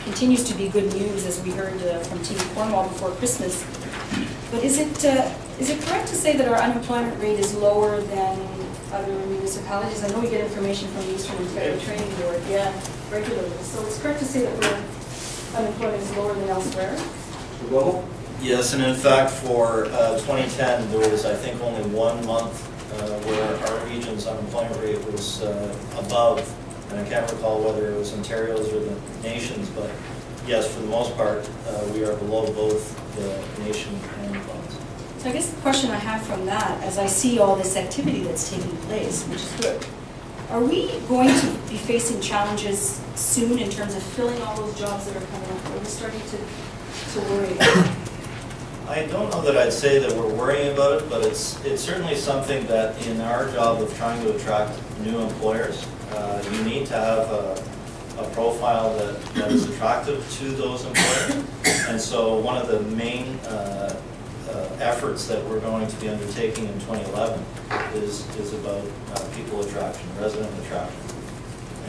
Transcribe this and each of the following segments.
continues to be good news, as we heard from Team Cornwall before Christmas. But is it correct to say that our unemployment rate is lower than other municipalities? I know we get information from the Eastern Ontario Training Board, regularly. So it's correct to say that unemployment is lower than elsewhere? Yes, and in fact, for 2010, there was, I think, only 1 month where our region's unemployment rate was above, and I can't recall whether it was Ontario's or the nation's, but yes, for the most part, we are below both the nation and the province. So I guess the question I have from that, as I see all this activity that's taking place, which is good, are we going to be facing challenges soon in terms of filling all those jobs that are coming up? Are we starting to worry about it? I don't know that I'd say that we're worrying about it, but it's certainly something that in our job of trying to attract new employers, you need to have a profile that is attractive to those employers. And so one of the main efforts that we're going to be undertaking in 2011 is about people attraction, resident attraction.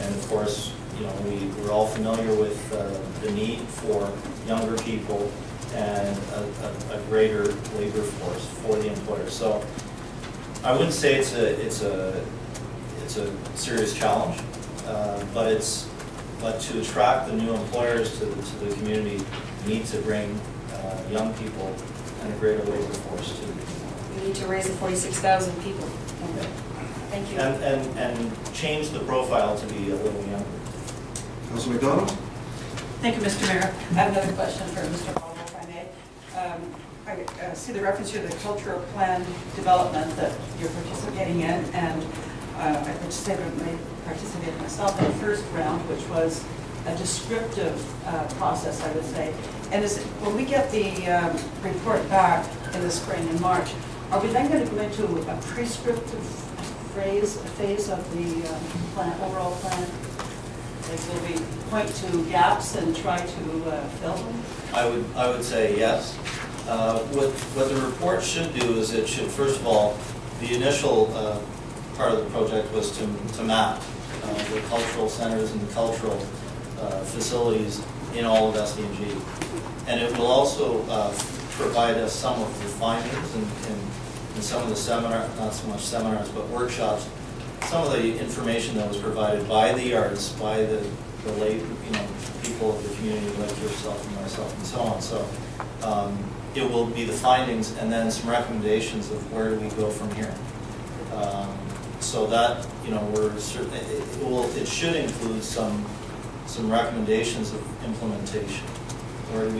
And of course, you know, we're all familiar with the need for younger people and a greater labor force for the employers. So I wouldn't say it's a serious challenge, but to attract the new employers to the community, we need to bring young people and a greater labor force to the community. We need to raise the 46,000 people. Okay. Thank you. And change the profile to be a little younger. Councilor McDonald? Thank you, Mr. Mayor. I have another question for Mr. Boileau, if I may. I see the reference here to the cultural plan development that you're participating in, and I participated myself in the first round, which was a descriptive process, I would say. And when we get the report back in the spring in March, are we then going to go into a prescriptive phase of the overall plan? Like, will we point to gaps and try to fill them? I would say yes. What the report should do is it should, first of all, the initial part of the project was to map the cultural centers and the cultural facilities in all of SDNG. And it will also provide us some of the findings and some of the not so much seminars, but workshops, some of the information that was provided by the artists, by the late, people of the community like yourself and myself and so on. So it will be the findings and then some recommendations of where do we go from here. So that, we're certainly, it should include some recommendations of implementation. Where do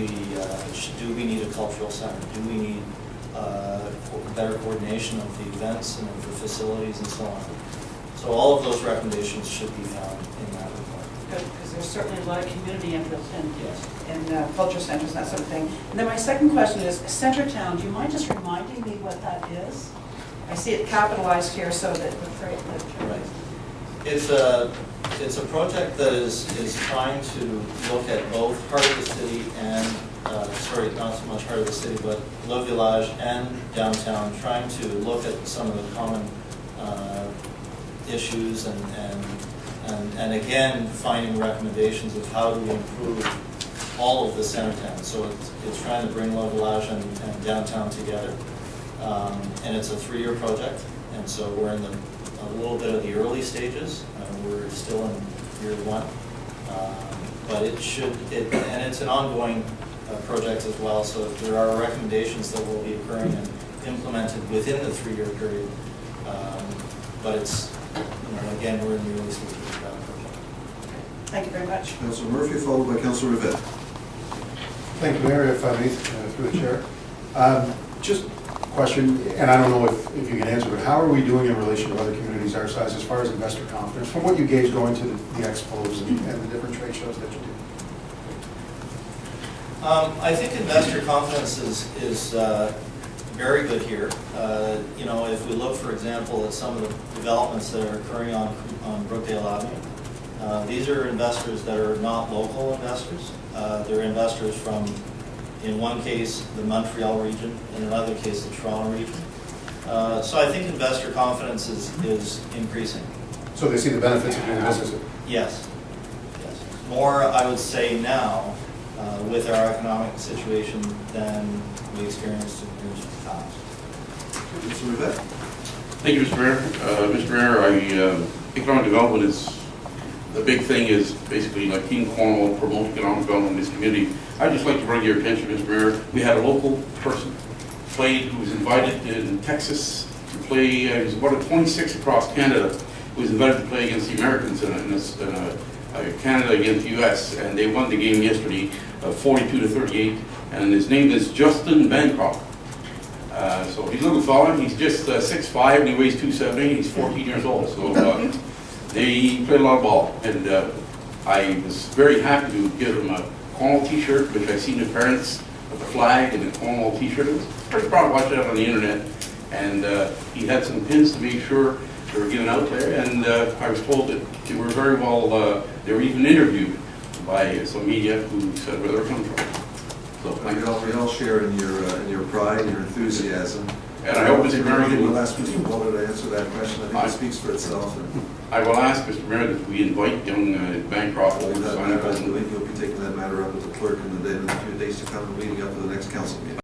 we need a cultural center? Do we need better coordination of the events and of the facilities and so on? So all of those recommendations should be found in that report. Good, because there's certainly a lot of community interest Yes. in culture centers, that sort of thing. And then my second question is, Centertown, do you mind just reminding me what that is? I see it capitalized here so that the freight Right. It's a project that is trying to look at both heart of the city and, not so much heart of the city, but Le Village and downtown, trying to look at some of the common issues and again, finding recommendations of how to improve all of the center towns. So it's trying to bring Le Village and downtown together. And it's a 3-year project, and so we're in a little bit of the early stages. We're still in year 1, but and it's an ongoing project as well. So if there are recommendations that will be occurring and implemented within the 3-year period, but it's again we're in the early stages of that project. Thank you very much. Councilor Murphy, followed by Councilor Rivett. Thank you, Mayor, if I may, through the chair. Just question, and I don't know if you can answer, but how are we doing in relation to other communities our size as far as investor confidence, from what you gauge going to the expos and the different trade shows that you do? I think investor confidence is very good here. If we look, for example, at some of the developments that are occurring on Brookdale Avenue, these are investors that are not local investors. They're investors from, in one case, the Montreal region, in another case, the Toronto region. So I think investor confidence is increasing. So they see the benefits of doing business? Yes. more, I would say now, with our economic situation than we experienced in years past. Mr. Rivette? Thank you, Mr. Mayor. Mr. Mayor, economic development is, the big thing is basically like King Cornwall promote economic development in this community. I'd just like to bring your attention, Mr. Mayor, we had a local person played, who was invited in Texas to play, he was one of 26 across Canada, who was invited to play against the Americans in Canada against the US, and they won the game yesterday, 42-38, and his name is Justin Bancroft. So he's a little fella, he's just 6'5", and he weighs 270, he's 14 years old, so they played a lot of ball, and I was very happy to give him a Cornwall t-shirt, which I seen the parents with the flag and the Cornwall t-shirt. I was pretty proud to watch that on the internet, and he had some pins to make sure they were given out there, and I was told that they were very well, they were even interviewed by some media who said where they're coming from. So thank you. We all share in your pride, your enthusiasm. And I hope Mr. Mayor, you We'll will, ask Mr. Boileau to answer that question. I think it speaks for itself. I will ask Mr. Mayor that we invite young Bancroft over to sign a You'll be taking that matter up with the clerk in the few days to come, leading up to the next council meeting.